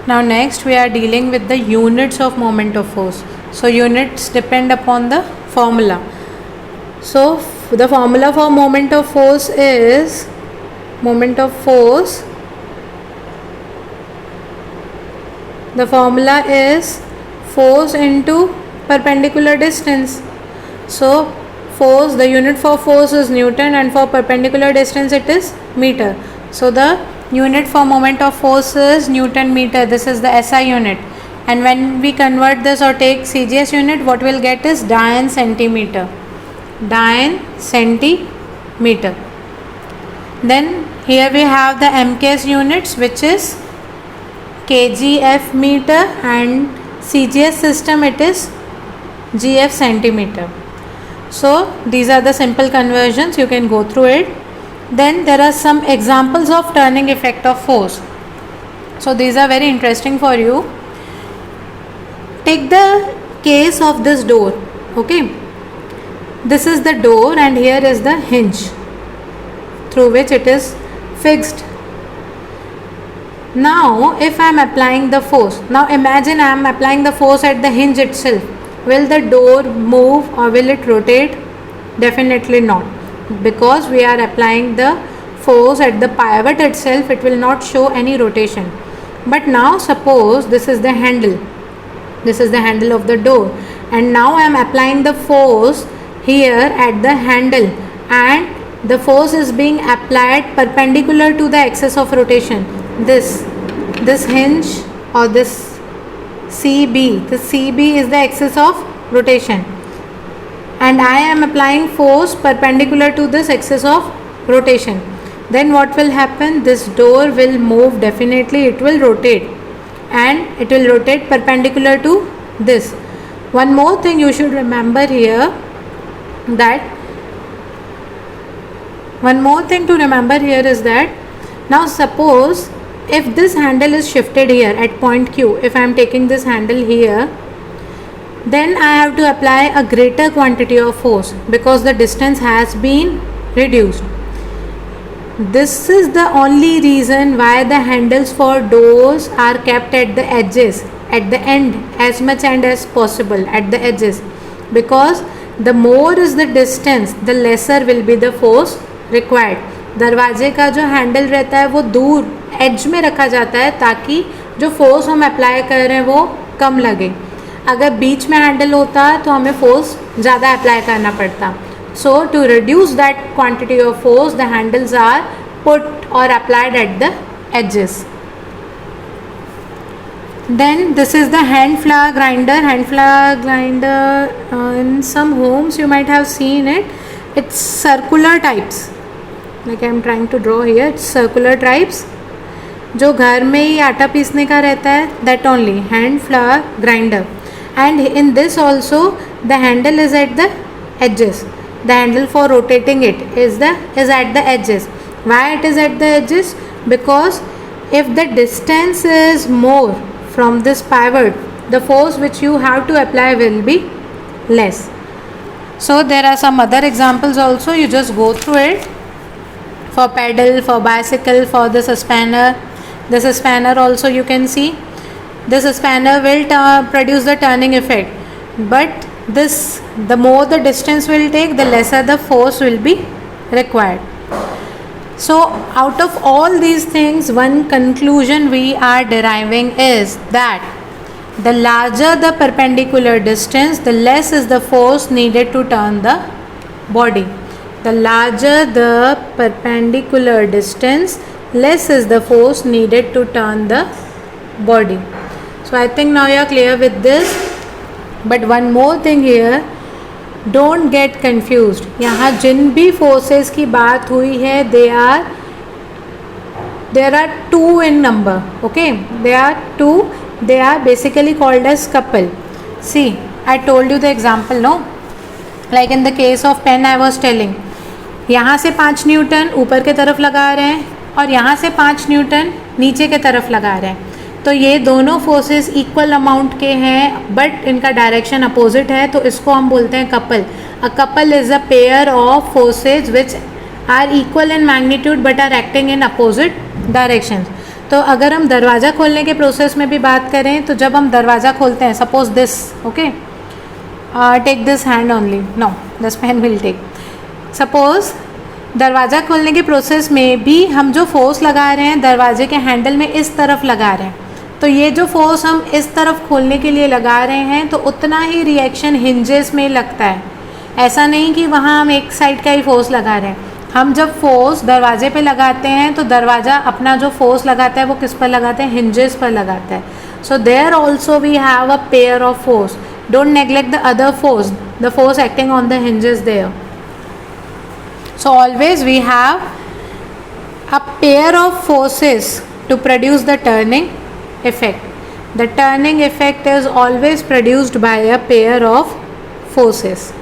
Now next we are dealing with the units of moment of force. So units depend upon the formula. So the formula for moment of force is the formula is force into perpendicular distance. So force, the unit for force is Newton, and for perpendicular distance it is meter. So the unit for moment of force is Newton meter. This is the SI unit, and when we convert this or take CGS unit, what we'll get is Dian centimeter. Then here we have the MKS units, which is kgf meter, and CGS system it is gf centimeter. So these are the simple conversions, you can go through it. Then there are some examples of turning effect of force. So these are very interesting for you. Take the case of this door. Okay, this is the door and here is the hinge through which it is fixed. Now if I am applying the force, now imagine I am applying the force at the hinge itself. Will the door move or will it rotate? Definitely not, because we are applying the force at the pivot itself. It will not show any rotation. But now suppose this is the handle of the door, and now I am applying the force here at the handle, and the force is being applied perpendicular to the axis of rotation. This hinge or this CB is the axis of rotation, and I am applying force perpendicular to this axis of rotation. Then what will happen? This door will move, definitely it will rotate, and it will rotate perpendicular to this. One more thing you should remember here, is that now suppose if this handle is shifted here at point Q, if I am taking this handle here, then I have to apply a greater quantity of force because the distance has been reduced. This is the only reason why the handles for doors are kept at the edges, at the end, as much end as possible at the edges, because the more is the distance, the lesser will be the force required. दरवाजे का जो handle रहता है वो दूर as में रखा जाता है ताकि जो फोर्स हम अप्लाई कर रहे हैं वो कम लगे. अगर बीच में हैंडल होता तो हमें फोर्स ज़्यादा अप्लाई करना पड़ता. So to reduce that quantity of force the handles are put और applied at the edges. Then this is the hand flour grinder. In some homes you might have seen it. It's circular types, like I am trying to draw here. It's circular types. जो घर में ही आटा पीसने का रहता है, that only hand flour grinder. And in this also the handle is at the edges. The handle for rotating it is at the edges. Why it is at the edges? Because if the distance is more from this pivot, the force which you have to apply will be less. So there are some other examples also, you just go through it. For pedal, for bicycle, for the spanner. The spanner also you can see. This spanner will produce the turning effect, but the more the distance will take, the lesser the force will be required. So out of all these things, one conclusion we are deriving is that the larger the perpendicular distance, the less is the force needed to turn the body. The larger the perpendicular distance, less is the force needed to turn the body. So I think now you are clear with this. But one more thing here, don't get confused. यहाँ जिन भी forces की बात हुई है, there are two in number. Okay, they are two. They are basically called as couple. See, I told you the example, no? Like in the case of pen, I was telling. यहाँ से 5 Newton ऊपर के तरफ लगा रहे हैं और यहाँ से 5 न्यूटन नीचे के तरफ लगा रहे हैं. तो ये दोनों फोर्सेस इक्वल अमाउंट के हैं, बट इनका डायरेक्शन अपोजिट है, तो इसको हम बोलते हैं couple. A couple is a pair of forces which are equal in magnitude but are acting in opposite directions. तो अगर हम दरवाज़ा खोलने के प्रोसेस में भी बात करें तो जब हम दरवाज़ा खोलते हैं, suppose this, okay, take this hand only, no this pen will take, suppose दरवाज़ा खोलने के प्रोसेस में भी हम जो फोर्स लगा रहे हैं दरवाजे के हैंडल में इस तरफ लगा रहे हैं, तो ये जो फोर्स हम इस तरफ खोलने के लिए लगा रहे हैं तो उतना ही रिएक्शन हिंजेस में लगता है। ऐसा नहीं कि वहाँ हम एक साइड का ही फोर्स लगा रहे हैं। हम जब फोर्स दरवाजे पे लगाते हैं तो दरवाज़ा अपना जो फोर्स लगाता है वो किस पर लगाते हैं, हिंजेस पर लगाता है। So there also we have a pair of force, don't neglect the other force, the force acting on the hinges there. So always we have a pair of forces to produce the turning effect. The turning effect is always produced by a pair of forces.